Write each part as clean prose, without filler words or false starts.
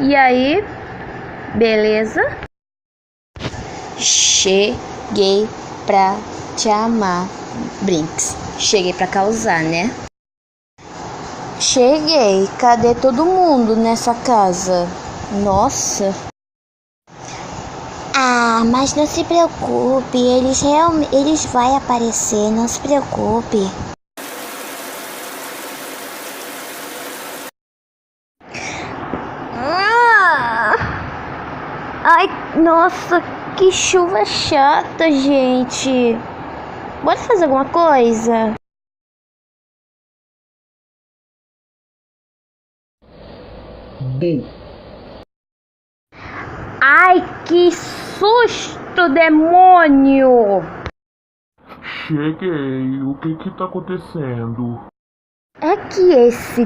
E aí, beleza? Cheguei pra te amar, Brinks. Cheguei pra causar, né? Cheguei. Cadê todo mundo nessa casa? Nossa. Ah, mas não se preocupe, eles vão aparecer, não se preocupe. Ai, nossa, que chuva chata, gente. Bora fazer alguma coisa? Bu. Ai, que susto, demônio! Cheguei. O que tá acontecendo? É que esse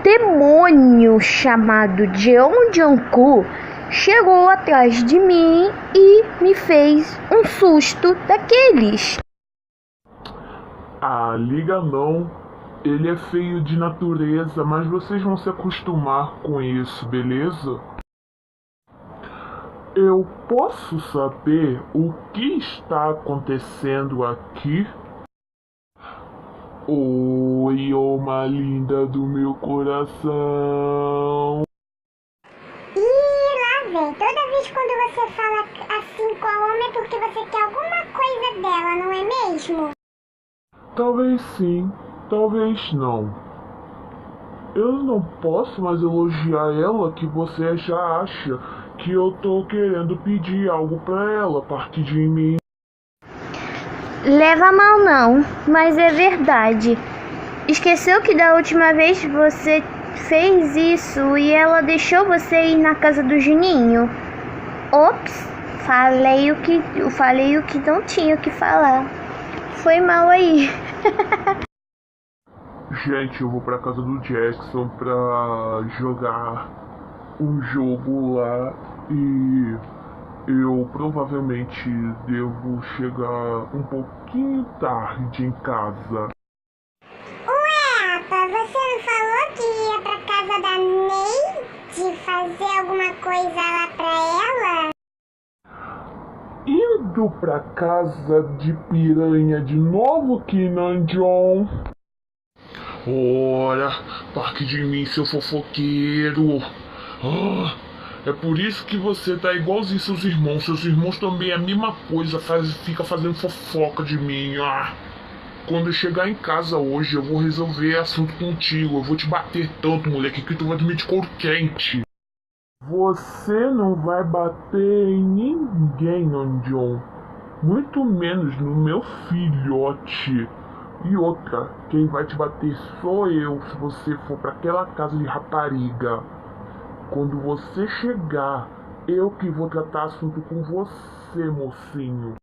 demônio chamado Jeon Jungkook chegou atrás de mim e me fez um susto daqueles. Ah, liga não. Ele é feio de natureza, mas vocês vão se acostumar com isso, beleza? Eu posso saber o que está acontecendo aqui? Oi, uma linda do meu coração. Ih, lá vem. Toda vez quando você fala assim com a homem é porque você quer alguma coisa dela, não é mesmo? Talvez sim, talvez não. Eu não posso mais elogiar ela que você já acha que eu tô querendo pedir algo pra ela a partir de mim. Leva mal não, mas é verdade. Esqueceu que da última vez você fez isso e ela deixou você ir na casa do Juninho? Ops, falei o que não tinha o que falar. Foi mal aí. Gente, eu vou pra casa do Jackson pra jogar um jogo lá e eu provavelmente devo chegar um pouquinho tarde em casa. Ué, Apa, você não falou que ia pra casa da Neide fazer alguma coisa lá pra ela? Indo pra casa de piranha de novo, Kinanjon. Ora, parte de mim, seu fofoqueiro. É por isso que você tá igualzinho seus irmãos. Seus irmãos também é a mesma coisa, fica fazendo fofoca de mim. Quando eu chegar em casa hoje, eu vou resolver assunto contigo. Eu vou te bater tanto, moleque, que tu vai dormir de couro quente. Você não vai bater em ninguém, Nanjon. Muito menos no meu filhote. E outra, quem vai te bater sou eu se você for para aquela casa de rapariga. Quando você chegar, eu que vou tratar assunto com você, mocinho.